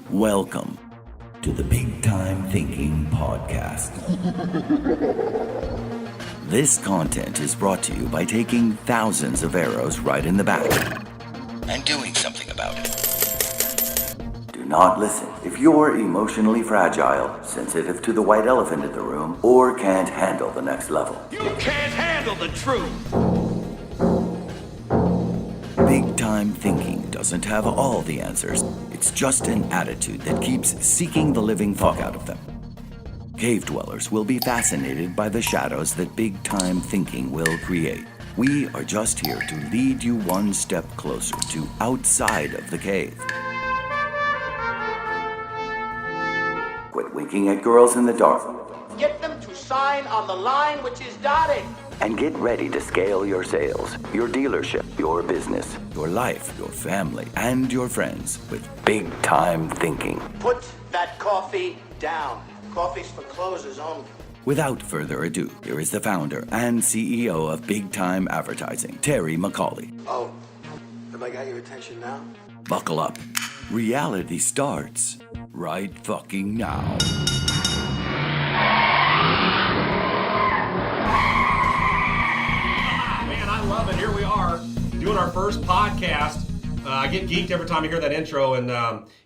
Welcome to the Big Time Thinking Podcast. This content is brought to you by taking thousands of arrows right in the back and doing something about it. Do not listen if you're emotionally fragile, sensitive to the white elephant in the room, or can't handle the next level. You can't handle the truth! Big Time Thinking doesn't have all the answers. It's just an attitude that keeps seeking the living fuck out of them. Cave dwellers will be fascinated by the shadows that Big Time Thinking will create. We are just here to lead you one step closer to outside of the cave. Quit winking at girls in the dark. Get them to sign on the line which is dotted. And get ready to scale your sales, your dealership, your business, your life, your family, and your friends with Big Time Thinking. Put that coffee down. Coffee's for closers only. Without further ado, here is the founder and CEO of Big Time Advertising, Terry McCauley. Oh, have I got your attention now? Buckle up. Reality starts right fucking now. Man, I love it. Here we are doing our first podcast. I get geeked every time I hear that intro, and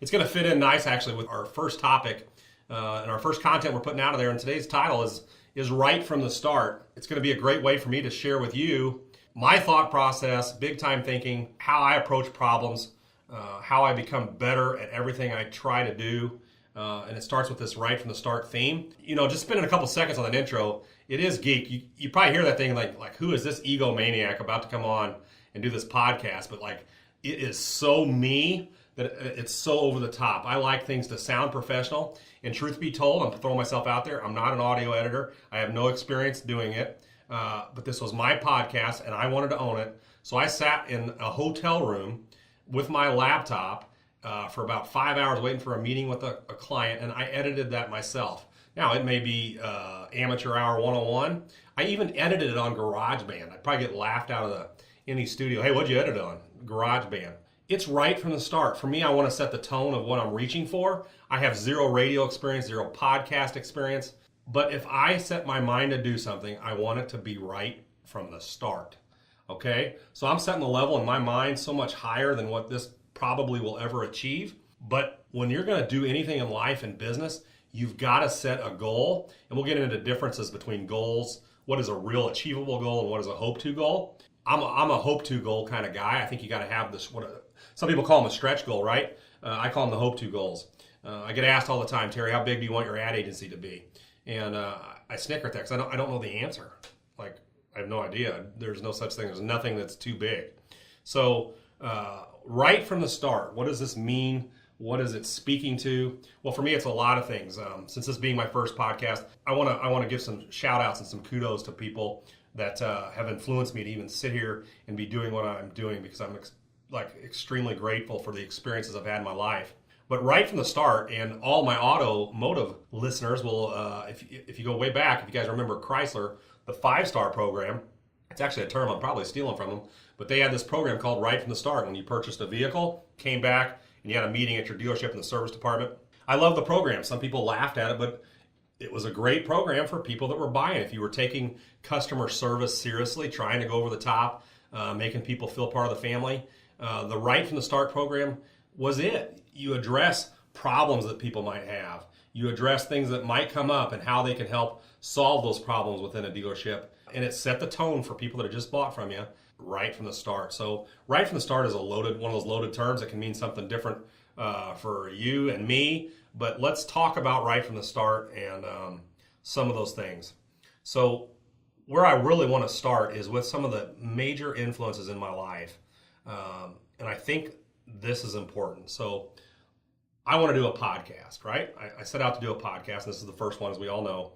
it's going to fit in nice actually with our first topic and our first content we're putting out of there. And today's title is Right from the Start. It's going to be a great way for me to share with you my thought process, big time thinking, how I approach problems, how I become better at everything I try to do. And it starts with this right from the start theme. You know, just spending a couple seconds on that intro, it is geek. You probably hear that thing like who is this egomaniac about to come on and do this podcast? But like, it is so me that it's so over the top. I like things to sound professional. And truth be told, I'm throwing myself out there. I'm not an audio editor. I have no experience doing it. But this was my podcast and I wanted to own it. So I sat in a hotel room with my laptop for about 5 hours waiting for a meeting with a client, and I edited that myself. Now, it may be amateur hour 101. I even edited it on GarageBand. I'd probably get laughed out of any studio. Hey, what'd you edit on? GarageBand. It's right from the start. For me, I want to set the tone of what I'm reaching for. I have zero radio experience, zero podcast experience. But if I set my mind to do something, I want it to be right from the start. Okay? So I'm setting the level in my mind so much higher than what this probably will ever achieve. But when you're going to do anything in life and business, you've got to set a goal. And we'll get into differences between goals. What is a real achievable goal and what is a hope to goal? I'm a hope to goal kind of guy. I think you got to have this, some people call them a stretch goal, right? I call them the hope to goals. I get asked all the time, Terry, how big do you want your ad agency to be? And I snicker at that because I don't know the answer. Like, I have no idea. There's no such thing. There's nothing that's too big. So right from the start, what does this mean? What is it speaking to? Well, for me, it's a lot of things. Since this being my first podcast, I want to give some shout outs and some kudos to people that have influenced me to even sit here and be doing what I'm doing, because I'm extremely grateful for the experiences I've had in my life. But right from the start, and all my automotive listeners will, if you go way back, if you guys remember Chrysler, the 5-star program, it's actually a term I'm probably stealing from them, but they had this program called Right from the Start. When you purchased a vehicle, came back, and you had a meeting at your dealership in the service department. I love the program. Some people laughed at it, but it was a great program for people that were buying. If you were taking customer service seriously, trying to go over the top, making people feel part of the family, the Right from the Start program was it. You address problems that people might have. You address things that might come up and how they can help solve those problems within a dealership. And it set the tone for people that have just bought from you right from the start. So right from the start is one of those loaded terms that can mean something different for you and me. But let's talk about right from the start and some of those things. So where I really want to start is with some of the major influences in my life. And I think this is important. So I want to do a podcast, right? I set out to do a podcast, and this is the first one, as we all know,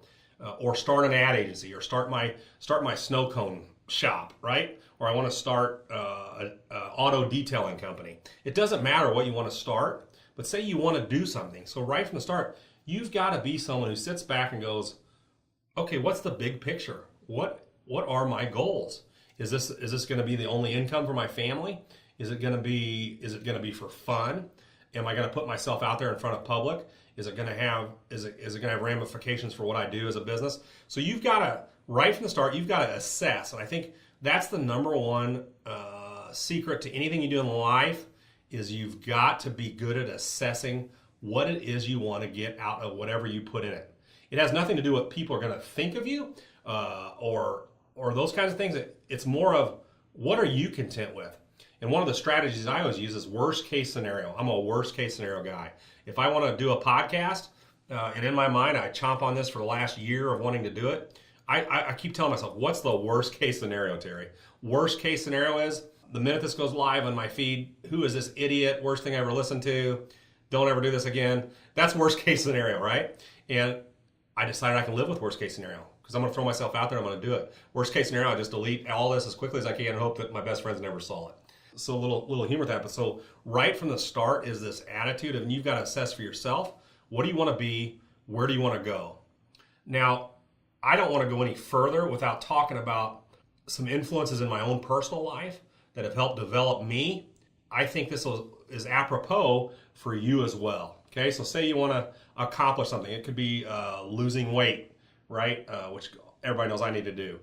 or start an ad agency, or start my snow cone shop, right? Or I want to start an auto detailing company. It doesn't matter what you want to start, but say you want to do something. So right from the start, you've got to be someone who sits back and goes, okay, what's the big picture? What are my goals? Is this going to be the only income for my family? Is it going to be for fun? Am I going to put myself out there in front of public? Is it going to have ramifications for what I do as a business? So you've got to, right from the start, you've got to assess. And I think that's the number one secret to anything you do in life is you've got to be good at assessing what it is you want to get out of whatever you put in it. It has nothing to do with what people are going to think of you or those kinds of things. It's more of what are you content with? And one of the strategies I always use is worst case scenario. I'm a worst case scenario guy. If I want to do a podcast, and in my mind I chomp on this for the last year of wanting to do it, I keep telling myself, what's the worst case scenario, Terry? Worst case scenario is the minute this goes live on my feed, who is this idiot? Worst thing I ever listened to. Don't ever do this again. That's worst case scenario, right? And I decided I can live with worst case scenario because I'm going to throw myself out there. I'm going to do it. Worst case scenario, I just delete all this as quickly as I can and hope that my best friends never saw it. So a little humor with that. But so right from the start is this attitude of you've got to assess for yourself. What do you want to be? Where do you want to go? Now, I don't want to go any further without talking about some influences in my own personal life that have helped develop me. I think this is apropos for you as well. Okay, so say you want to accomplish something. It could be losing weight, right? Which everybody knows I need to do.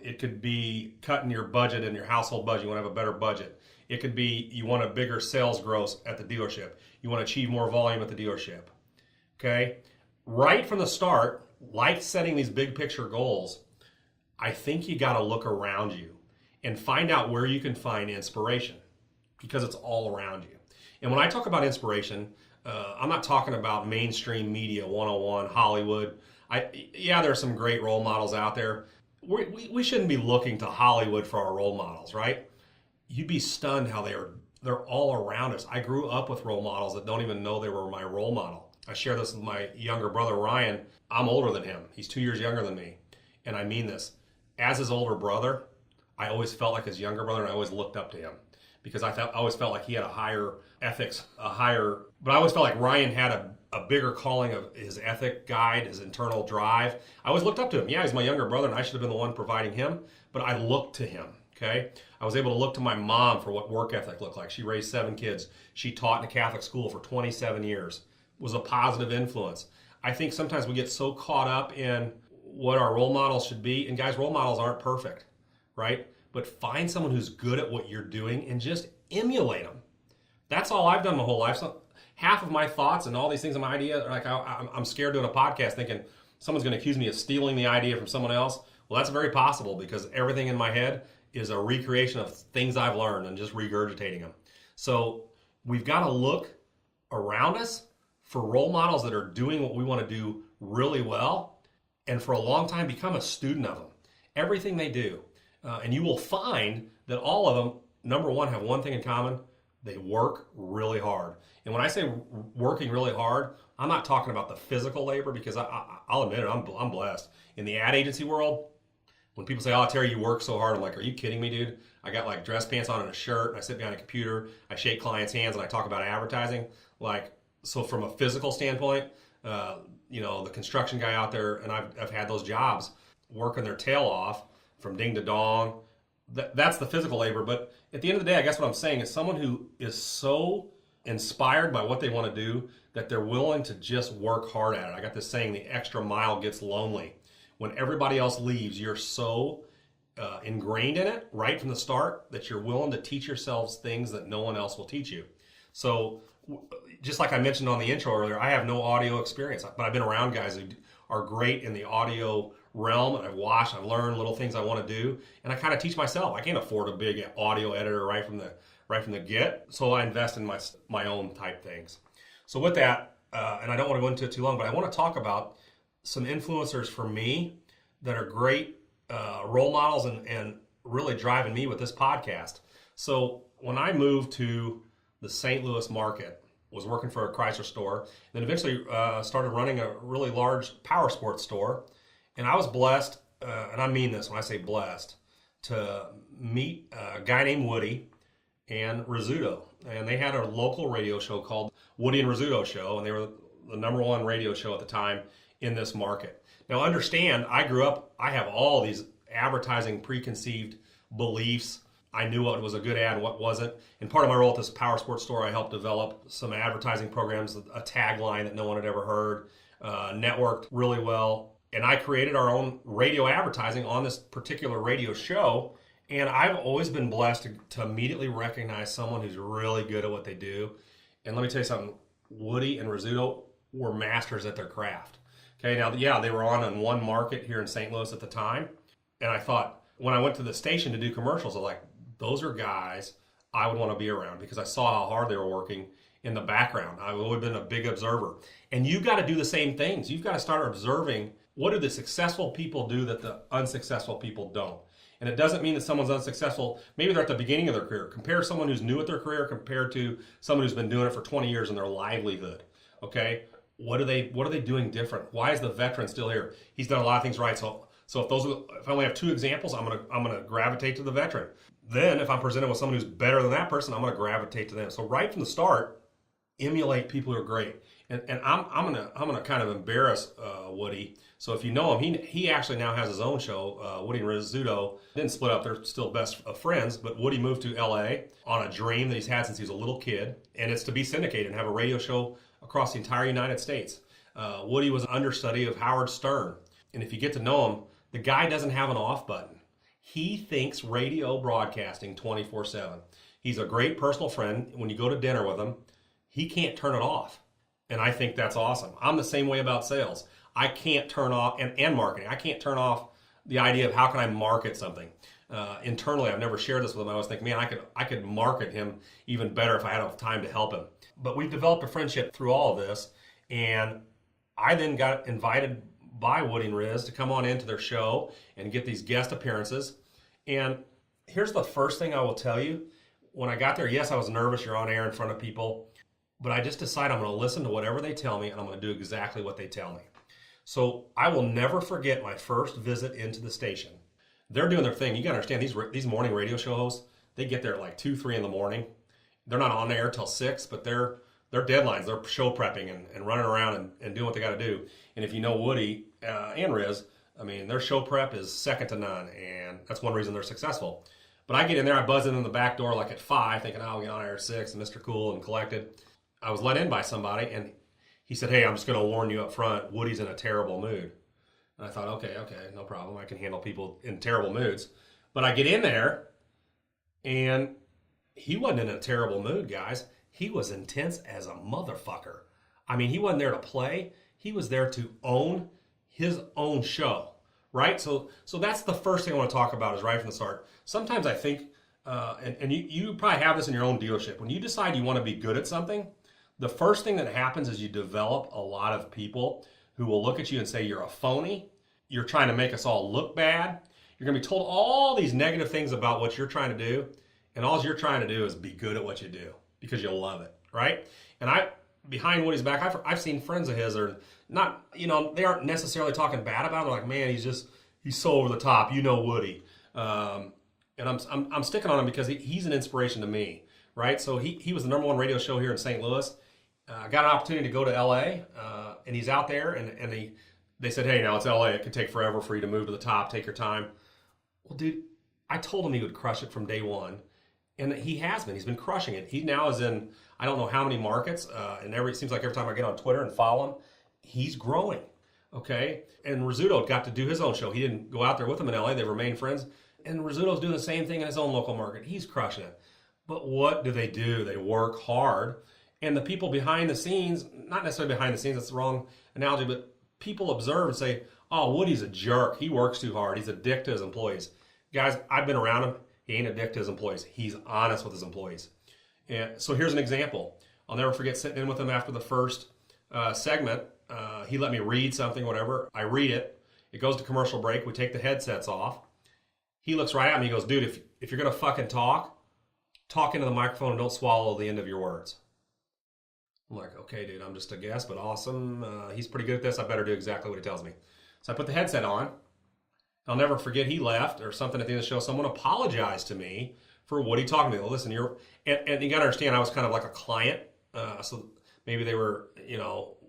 It could be cutting your budget and your household budget. You want to have a better budget. It could be you want a bigger sales growth at the dealership. You want to achieve more volume at the dealership. Okay, right from the start, like setting these big picture goals, I think you got to look around you and find out where you can find inspiration because it's all around you. And when I talk about inspiration, I'm not talking about mainstream media 101, Hollywood. There are some great role models out there. We shouldn't be looking to Hollywood for our role models, right? You'd be stunned how they're all around us. I grew up with role models that don't even know they were my role model. I share this with my younger brother, Ryan. I'm older than him. He's 2 years younger than me. And I mean this. As his older brother, I always felt like his younger brother, and I always looked up to him because I always felt like he had a higher ethics, but I always felt like Ryan had a bigger calling of his ethic guide, his internal drive. I always looked up to him. Yeah, he's my younger brother, and I should have been the one providing him, but I looked to him, okay? I was able to look to my mom for what work ethic looked like. She raised 7 kids. She taught in a Catholic school for 27 years, was a positive influence. I think sometimes we get so caught up in what our role models should be, and guys, role models aren't perfect, right? But find someone who's good at what you're doing and just emulate them. That's all I've done my whole life. So half of my thoughts and all these things in my idea are like I'm scared doing a podcast thinking someone's going to accuse me of stealing the idea from someone else. Well, that's very possible because everything in my head is a recreation of things I've learned and just regurgitating them. So we've got to look around us for role models that are doing what we want to do really well, and for a long time become a student of them. Everything they do. And you will find that all of them, number one, have one thing in common. They work really hard. And when I say working really hard, I'm not talking about the physical labor because I'll admit it, I'm blessed. In the ad agency world, when people say, oh, Terry, you work so hard, I'm like, are you kidding me, dude? I got like dress pants on and a shirt, and I sit behind a computer, I shake clients' hands, and I talk about advertising. Like, so from a physical standpoint, the construction guy out there, and I've had those jobs, working their tail off from ding to dong. That's the physical labor. But at the end of the day, I guess what I'm saying is someone who is so inspired by what they want to do that they're willing to just work hard at it. I got this saying, the extra mile gets lonely. When everybody else leaves, you're so ingrained in it right from the start that you're willing to teach yourselves things that no one else will teach you. So just like I mentioned on the intro earlier, I have no audio experience, but I've been around guys who are great in the audio realm, and I've watched, I've learned little things I want to do, and I kind of teach myself. I can't afford a big audio editor right from the get, so I invest in my own type things. So with that, and I don't want to go into it too long, but I want to talk about some influencers for me that are great role models and really driving me with this podcast. So when I moved to the St. Louis market, was working for a Chrysler store, then eventually started running a really large power sports store. And I was blessed, and I mean this when I say blessed, to meet a guy named Woody and Rizzuto. And they had a local radio show called Woody and Rizzuto Show, and they were the #1 radio show at the time in this market. Now understand, I grew up, I have all these advertising preconceived beliefs. I knew what was a good ad and what wasn't. And part of my role at this power sports store, I helped develop some advertising programs, a tagline that no one had ever heard, networked really well. And I created our own radio advertising on this particular radio show. And I've always been blessed to immediately recognize someone who's really good at what they do. And let me tell you something, Woody and Rizzuto were masters at their craft. Okay, now, yeah, they were on in one market here in St. Louis at the time. And I thought, when I went to the station to do commercials, I was like, those are guys I would want to be around, because I saw how hard they were working in the background. I've always been a big observer. And you've got to do the same things. You've got to start observing, what do the successful people do that the unsuccessful people don't? And it doesn't mean that someone's unsuccessful. Maybe they're at the beginning of their career. Compare someone who's new at their career compared to someone who's been doing it for 20 years in their livelihood. Okay? What are they doing different? Why is the veteran still here? He's done a lot of things right. So if I only have two examples, I'm gonna gravitate to the veteran. Then if I'm presented with someone who's better than that person, I'm gonna gravitate to them. So right from the start, emulate people who are great. And I'm gonna kind of embarrass Woody. So if you know him, he actually now has his own show. Woody and Rizzuto didn't split up; they're still best of friends. But Woody moved to L.A. on a dream that he's had since he was a little kid, and it's to be syndicated and have a radio show across the entire United States. Woody was an understudy of Howard Stern, and if you get to know him, the guy doesn't have an off button. He thinks radio broadcasting 24/7. He's a great personal friend. When you go to dinner with him, he can't turn it off. And I think that's awesome. I'm the same way about sales. I can't turn off, and marketing, I can't turn off the idea of how can I market something. Internally, I've never shared this with him. I always think, man, I could market him even better if I had enough time to help him. But we've developed a friendship through all of this. And I then got invited by Woody and Riz to come on into their show and get these guest appearances. And here's the first thing I will tell you. When I got there, yes, I was nervous. You're on air in front of people. But I just decided I'm going to listen to whatever they tell me, and I'm going to do exactly what they tell me. So I will never forget my first visit into the station. They're doing their thing. You got to understand, these morning radio show hosts, they get there at like 2, 3 in the morning. They're not on air till 6, but they're deadlines. They're show prepping and running around and doing what they got to do. And if you know Woody and Riz, I mean, their show prep is second to none, and that's one reason they're successful. But I get in there, I buzz in the back door like at 5, thinking, oh, I'll get on air at 6, and Mr. Cool and collected. I was let in by somebody, and he said, hey, I'm just going to warn you up front, Woody's in a terrible mood. And I thought, okay, no problem. I can handle people in terrible moods. But I get in there, and he wasn't in a terrible mood, guys. He was intense as a motherfucker. I mean, he wasn't there to play. He was there to own his own show, right? So that's the first thing I want to talk about is right from the start. Sometimes I think, and you probably have this in your own dealership, when you decide you want to be good at something, the first thing that happens is you develop a lot of people who will look at you and say you're a phony, you're trying to make us all look bad, you're going to be told all these negative things about what you're trying to do, and all you're trying to do is be good at what you do because you love it, right? And behind Woody's back, I've seen friends of his that are not, they aren't necessarily talking bad about him. They're like, man, he's so over the top, Woody. And I'm sticking on him because he's an inspiration to me, right? So he was the #1 radio show here in St. Louis. I got an opportunity to go to L.A., and he's out there, and they said, hey, now it's L.A., it could take forever for you to move to the top, take your time. Well, dude, I told him he would crush it from day one, and he has been. He's been crushing it. He now is in, I don't know how many markets, and it seems like every time I get on Twitter and follow him, he's growing, okay? And Rizzuto got to do his own show. He didn't go out there with him in L.A., they remained friends, and Rizzuto's doing the same thing in his own local market. He's crushing it. But what do? They work hard. And the people behind the scenes, not necessarily behind the scenes, that's the wrong analogy, but people observe and say, oh, Woody's a jerk. He works too hard. He's a dick to his employees. Guys, I've been around him. He ain't a dick to his employees. He's honest with his employees. And so here's an example. I'll never forget sitting in with him after the first segment. He let me read something, whatever. I read it. It goes to commercial break. We take the headsets off. He looks right at me. He goes, dude, if you're going to fucking talk into the microphone and don't swallow the end of your words. I'm like, okay, dude, I'm just a guest, but awesome. He's pretty good at this. I better do exactly what he tells me. So I put the headset on. I'll never forget he left or something at the end of the show. Someone apologized to me for what he talked to me. Well, listen, and you got to understand, I was kind of like a client. So maybe they were,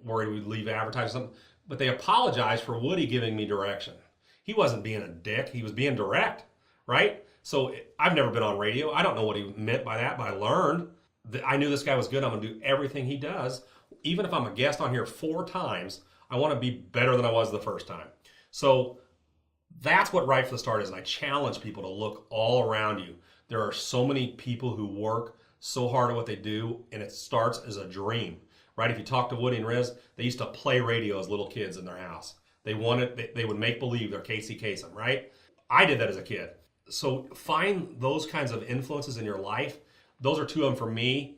worried we'd leave advertising or something. But they apologized for Woody giving me direction. He wasn't being a dick. He was being direct, right? So I've never been on radio. I don't know what he meant by that, but I learned that I knew this guy was good. I'm going to do everything he does. Even if I'm a guest on here 4 times, I want to be better than I was the first time. So that's what Right from the Start is. And I challenge people to look all around you. There are so many people who work so hard at what they do, and it starts as a dream, right? If you talk to Woody and Riz, they used to play radio as little kids in their house. They would make believe they're Casey Kasem, right? I did that as a kid. So find those kinds of influences in your life. Those are 2 of them for me.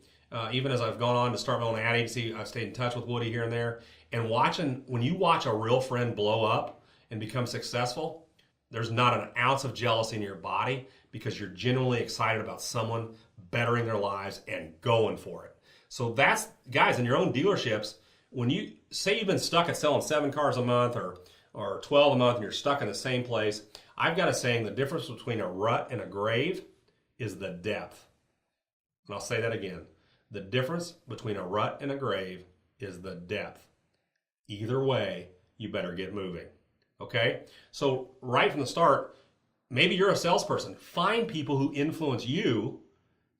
Even as I've gone on to start my own ad agency, I've stayed in touch with Woody here and there. And when you watch a real friend blow up and become successful, there's not an ounce of jealousy in your body because you're genuinely excited about someone bettering their lives and going for it. So that's, guys, in your own dealerships, when you say you've been stuck at selling 7 cars a month or 12 a month and you're stuck in the same place, I've got a saying, the difference between a rut and a grave is the depth. And I'll say that again. The difference between a rut and a grave is the depth. Either way, you better get moving. Okay? So right from the start, maybe you're a salesperson. Find people who influence you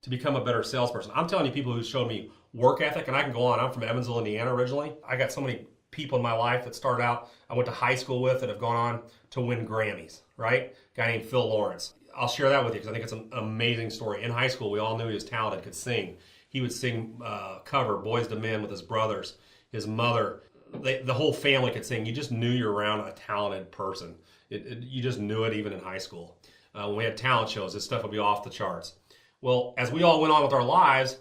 to become a better salesperson. I'm telling you, people who showed me work ethic, and I can go on. I'm from Evansville, Indiana originally. I got so many people in my life that started out, I went to high school with, that have gone on to win Grammys, right? A guy named Phil Lawrence. I'll share that with you because I think it's an amazing story. In high school, we all knew he was talented, could sing. He would sing cover Boys to Men with his brothers, his mother. The whole family could sing. You just knew you're around a talented person. You just knew it even in high school. When we had talent shows, this stuff would be off the charts. Well, as we all went on with our lives,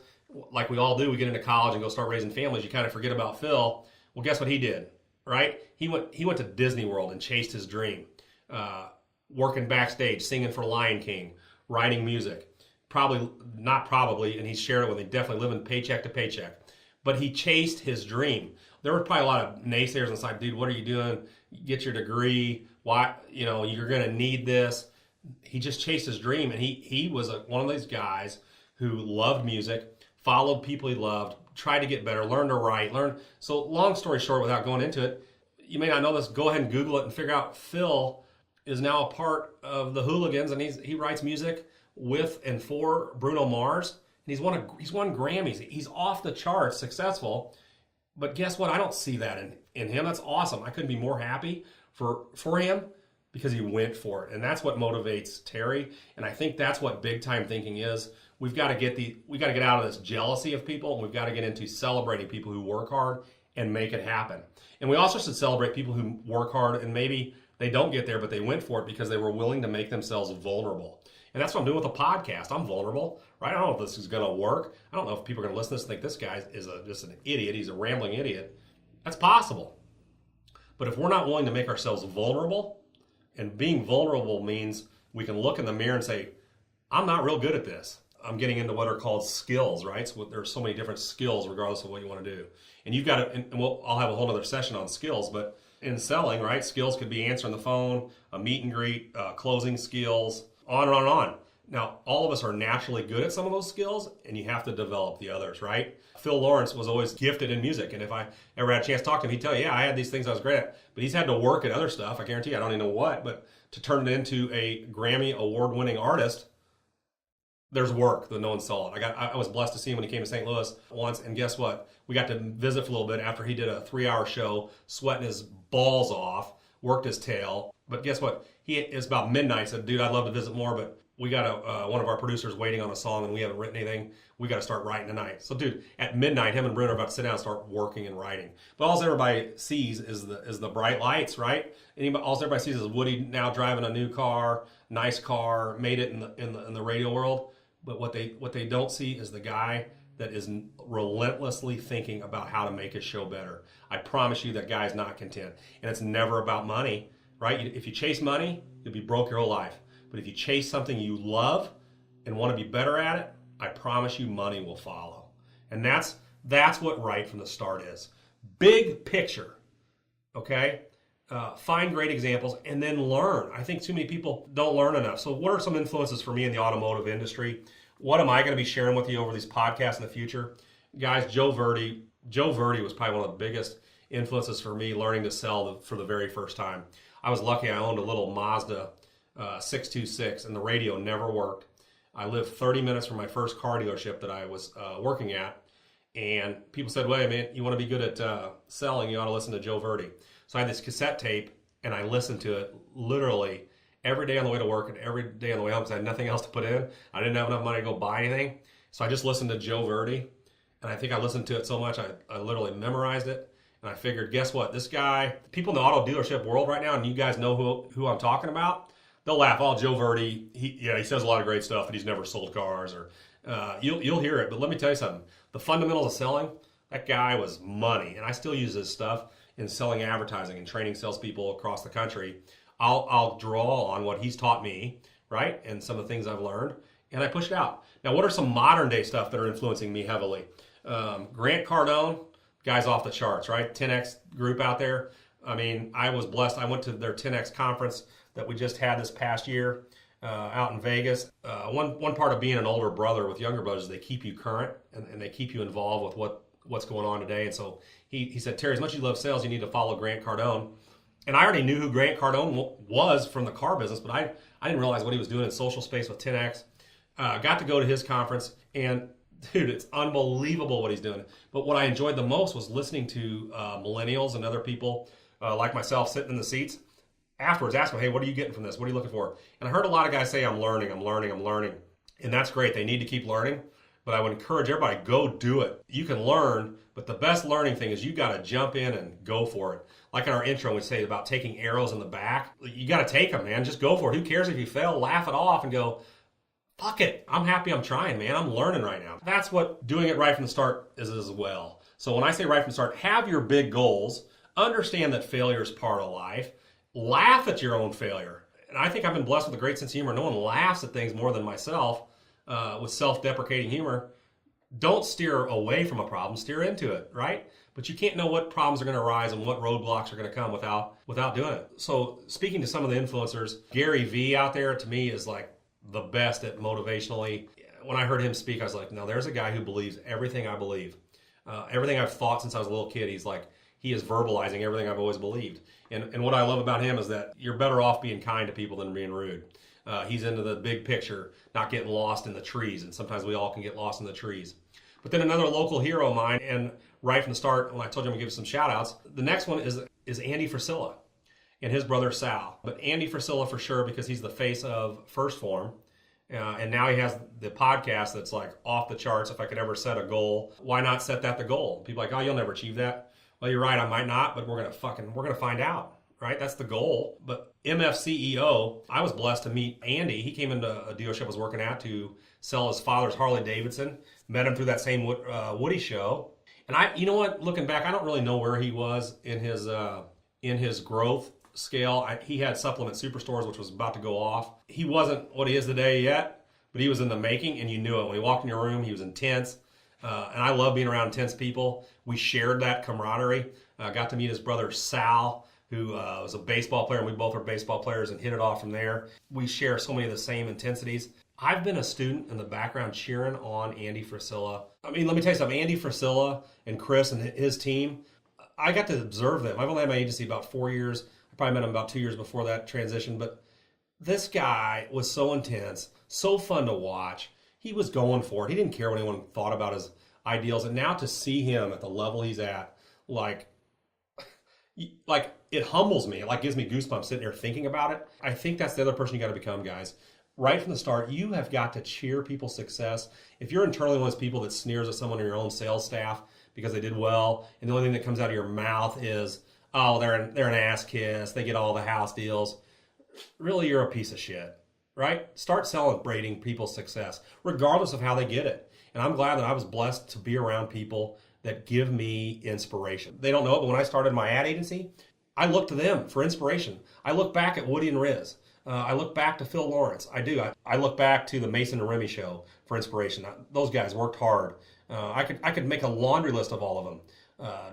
like we all do, we get into college and go start raising families, you kind of forget about Phil. Well, guess what he did, right? He went to Disney World and chased his dream. Working backstage, singing for Lion King, writing music. And he shared it with me, definitely living paycheck to paycheck. But he chased his dream. There were probably a lot of naysayers inside, dude, what are you doing? Get your degree. Why, you're going to need this. He just chased his dream, and he was one of these guys who loved music, followed people he loved, tried to get better, learned to write, So long story short, without going into it, you may not know this, go ahead and Google it and figure out Phil is now a part of the Hooligans, and he writes music with and for Bruno Mars, and he's won Grammys. He's off the charts, successful. But guess what? I don't see that in him. That's awesome. I couldn't be more happy for him because he went for it. And that's what motivates Terry. And I think that's what big time thinking is. We've got to get out of this jealousy of people, and we've got to get into celebrating people who work hard and make it happen. And we also should celebrate people who work hard and maybe they don't get there, but they went for it because they were willing to make themselves vulnerable. And that's what I'm doing with the podcast. I'm vulnerable, right? I don't know if this is going to work. I don't know if people are going to listen to this and think this guy is just an idiot. He's a rambling idiot. That's possible. But if we're not willing to make ourselves vulnerable, and being vulnerable means we can look in the mirror and say, I'm not real good at this. I'm getting into what are called skills, right? So there's so many different skills regardless of what you want to do. And you've got to, and I'll have a whole other session on skills, but in selling, right, skills could be answering the phone, a meet and greet, closing skills, on and on and on. Now, all of us are naturally good at some of those skills, and you have to develop the others, right? Phil Lawrence was always gifted in music, and if I ever had a chance to talk to him, he'd tell you, yeah, I had these things I was great at, but he's had to work at other stuff, I guarantee you, I don't even know what, but to turn it into a Grammy award-winning artist, there's work that no one saw it. I was blessed to see him when he came to St. Louis once, and guess what? We got to visit for a little bit after he did a 3-hour show, sweating his balls off, worked his tail, but guess what? It's about midnight, said, dude, I'd love to visit more, but we got one of our producers waiting on a song and we haven't written anything. We got to start writing tonight. So, dude, at midnight, him and Bruno are about to sit down and start working and writing. But all everybody sees is the bright lights, right? All everybody sees is Woody now driving a new car, nice car, made it in the radio world. But what they don't see is the guy that is relentlessly thinking about how to make his show better. I promise you that guy is not content, and it's never about money, right? If you chase money, you'll be broke your whole life. But if you chase something you love and want to be better at it, I promise you money will follow. And that's what right from the start is. Big picture, okay? Find great examples and then learn. I think too many people don't learn enough. So what are some influences for me in the automotive industry? What am I going to be sharing with you over these podcasts in the future? Guys, Joe Verdi was probably one of the biggest influences for me learning to sell for the very first time. I was lucky I owned a little Mazda 626, and the radio never worked. I lived 30 minutes from my first car dealership that I was working at, and people said, "Wait, man, you want to be good at selling, you ought to listen to Joe Verdi." So I had this cassette tape, and I listened to it literally every day on the way to work and every day on the way home because I had nothing else to put in. I didn't have enough money to go buy anything, so I just listened to Joe Verdi, and I think I listened to it so much I literally memorized it. And I figured, guess what? This guy, people in the auto dealership world right now, and you guys know who I'm talking about, they'll laugh. Oh, Joe Verdi, he says a lot of great stuff, but he's never sold cars, or you'll hear it. But let me tell you something. The fundamentals of selling, that guy was money, and I still use his stuff in selling advertising and training salespeople across the country. I'll draw on what he's taught me, right, and some of the things I've learned, and I push it out. Now, what are some modern day stuff that are influencing me heavily? Grant Cardone. Guys off the charts, right? 10X group out there. I mean, I was blessed. I went to their 10X conference that we just had this past year out in Vegas. One part of being an older brother with younger brothers is they keep you current and they keep you involved with what's going on today. And so he said, Terry, as much as you love sales, you need to follow Grant Cardone. And I already knew who Grant Cardone was from the car business, but I didn't realize what he was doing in social space with 10X. Got to go to his conference, and dude, it's unbelievable what he's doing. But what I enjoyed the most was listening to millennials and other people like myself sitting in the seats afterwards, asking, hey, what are you getting from this? What are you looking for? And I heard a lot of guys say, I'm learning. And that's great. They need to keep learning. But I would encourage everybody, go do it. You can learn, but the best learning thing is you got to jump in and go for it. Like in our intro, we say about taking arrows in the back. You got to take them, man. Just go for it. Who cares if you fail? Laugh it off and go, fuck it. I'm happy I'm trying, man. I'm learning right now. That's what doing it right from the start is as well. So when I say right from the start, have your big goals. Understand that failure is part of life. Laugh at your own failure. And I think I've been blessed with a great sense of humor. No one laughs at things more than myself with self-deprecating humor. Don't steer away from a problem. Steer into it, right? But you can't know what problems are going to arise and what roadblocks are going to come without doing it. So speaking to some of the influencers, Gary Vee out there to me is like the best at motivationally. When I heard him speak, I was like, no, there's a guy who believes everything I believe. Everything I've thought since I was a little kid, he is verbalizing everything I've always believed. And what I love about him is that you're better off being kind to people than being rude. He's into the big picture, not getting lost in the trees. And sometimes we all can get lost in the trees. But then another local hero of mine, and right from the start, when I told you I'm going to give some shout outs, the next one is Andy Frisella and his brother Sal. But Andy Frisella for sure, because he's the face of First Form. And now he has the podcast that's like off the charts. If I could ever set a goal, why not set that the goal? People are like, oh, you'll never achieve that. Well, you're right, I might not, but we're gonna find out, right? That's the goal. But MF CEO, I was blessed to meet Andy. He came into a dealership I was working at to sell his father's Harley Davidson. Met him through that same Woody show. And you know what? Looking back, I don't really know where he was in his growth scale. He had Supplement Superstores, which was about to go off. He wasn't what he is today yet, but he was in the making, and you knew it. When he walked in your room, he was intense. And I love being around intense people. We shared that camaraderie. Got to meet his brother Sal, who was a baseball player, and we both are baseball players and hit it off from there. We share so many of the same intensities. I've been a student in the background cheering on Andy Frisella. I mean, let me tell you something. Andy Frisella and Chris and his team, I got to observe them. I've only had my agency about 4 years. I probably met him about 2 years before that transition. But this guy was so intense, so fun to watch. He was going for it. He didn't care what anyone thought about his ideals. And now to see him at the level he's at, like it humbles me. It like gives me goosebumps sitting here thinking about it. I think that's the other person you got to become, guys. Right from the start, you have got to cheer people's success. If you're internally one of those people that sneers at someone in your own sales staff because they did well, and the only thing that comes out of your mouth is, oh, they're an ass kiss, they get all the house deals. Really, you're a piece of shit, right? Start celebrating people's success, regardless of how they get it. And I'm glad that I was blessed to be around people that give me inspiration. They don't know it, but when I started my ad agency, I looked to them for inspiration. I look back at Woody and Riz. I look back to Phil Lawrence. I do. I look back to the Mason and Remy show for inspiration. Those guys worked hard. I could make a laundry list of all of them.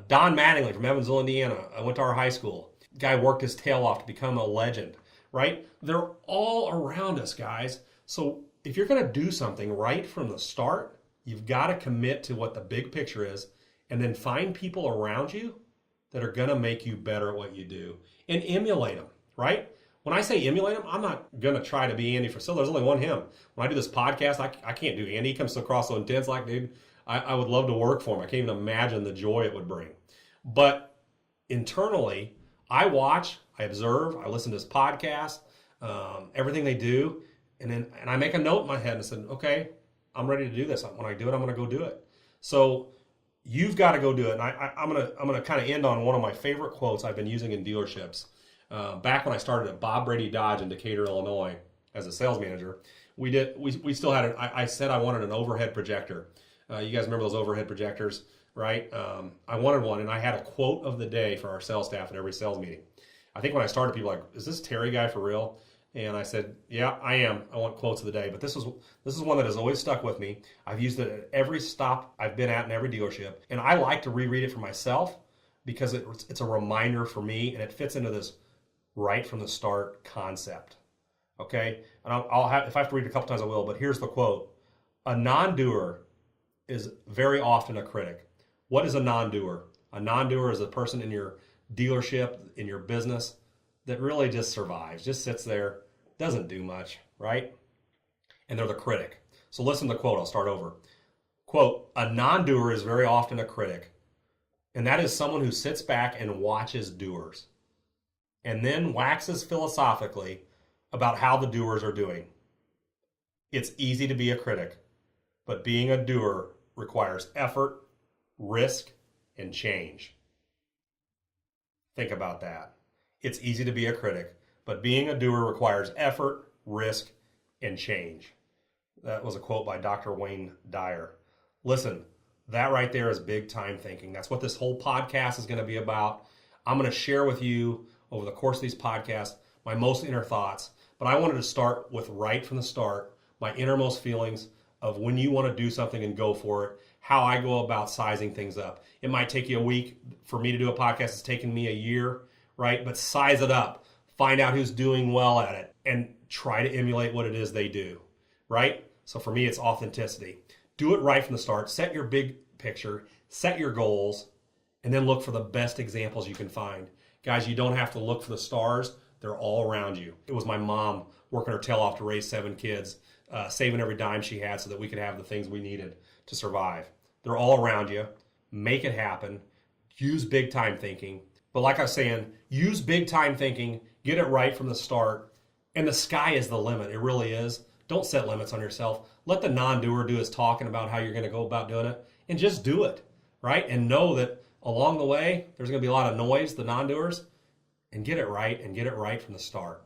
Don Mattingly from Evansville, Indiana. I went to our high school. Guy worked his tail off to become a legend, right? They're all around us, guys. So if you're going to do something right from the start, you've got to commit to what the big picture is and then find people around you that are going to make you better at what you do and emulate them, right? When I say emulate him, I'm not going to try to be Andy Frisella. There's only one him. When I do this podcast, I can't do Andy. He comes across so intense, like, dude, I would love to work for him. I can't even imagine the joy it would bring. But internally, I watch, I observe, I listen to his podcast, everything they do, and I make a note in my head and said, okay, I'm ready to do this. When I do it, I'm going to go do it. So you've got to go do it. And I'm gonna kind of end on one of my favorite quotes I've been using in dealerships. Back when I started at Bob Brady Dodge in Decatur, Illinois, as a sales manager, we still had I said I wanted an overhead projector. You guys remember those overhead projectors, right? I wanted one, and I had a quote of the day for our sales staff at every sales meeting. I think when I started, people were like, "Is this Terry guy for real?" And I said, "Yeah, I am. I want quotes of the day." But this is one that has always stuck with me. I've used it at every stop I've been at in every dealership, and I like to reread it for myself because it's a reminder for me, and it fits into this right from the start concept. Okay, and I'll have, if I have to read it a couple times, I will. But here's the quote: "A non-doer is very often a critic." What is a non-doer? A non-doer is a person in your dealership, in your business, that really just survives, just sits there, doesn't do much, right? And they're the critic. So listen to the quote. I'll start over. Quote, "A non-doer is very often a critic, and that is someone who sits back and watches doers and then waxes philosophically about how the doers are doing. It's easy to be a critic, but being a doer requires effort, risk, and change." Think about that. It's easy to be a critic, but being a doer requires effort, risk, and change. That was a quote by Dr. Wayne Dyer. Listen, that right there is big time thinking. That's what this whole podcast is going to be about. I'm going to share with you over the course of these podcasts my most inner thoughts, but I wanted to start with right from the start, my innermost feelings of when you want to do something and go for it, how I go about sizing things up. It might take you a week. For me to do a podcast, it's taken me a year, right? But size it up. Find out who's doing well at it and try to emulate what it is they do, right? So for me, it's authenticity. Do it right from the start. Set your big picture, set your goals, and then look for the best examples you can find. Guys, you don't have to look for the stars. They're all around you. It was my mom working her tail off to raise 7 kids, saving every dime she had so that we could have the things we needed to survive. They're all around you. Make it happen. Use big time thinking. But like I was saying, use big time thinking. Get it right from the start. And the sky is the limit. It really is. Don't set limits on yourself. Let the non-doer do his talking about how you're going to go about doing it. And just do it, right? And know that along the way, there's going to be a lot of noise, the non-doers. And get it right, and get it right from the start.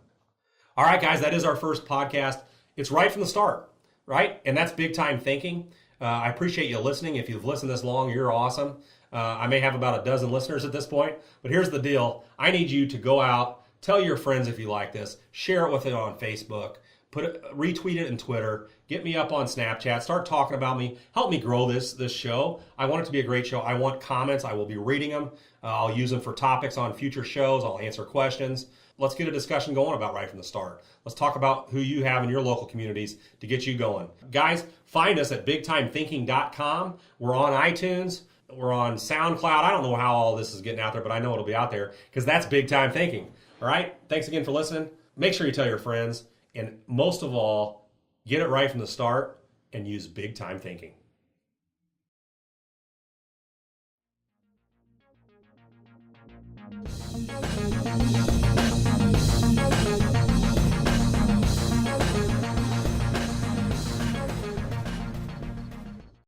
All right, guys, that is our first podcast. It's right from the start, right? And that's big time thinking. I appreciate you listening. If you've listened this long, you're awesome. I may have about a dozen listeners at this point, but here's the deal. I need you to go out, tell your friends if you like this, share it with it on Facebook, retweet it in Twitter, get me up on Snapchat, start talking about me, help me grow this show. I want it to be a great show. I want comments. I will be reading them. I'll use them for topics on future shows. I'll answer questions. Let's get a discussion going about right from the start. Let's talk about who you have in your local communities to get you going. Guys, find us at bigtimethinking.com. We're on iTunes. We're on SoundCloud. I don't know how all this is getting out there, but I know it'll be out there because that's big time thinking. All right? Thanks again for listening. Make sure you tell your friends. And most of all, get it right from the start and use big time thinking.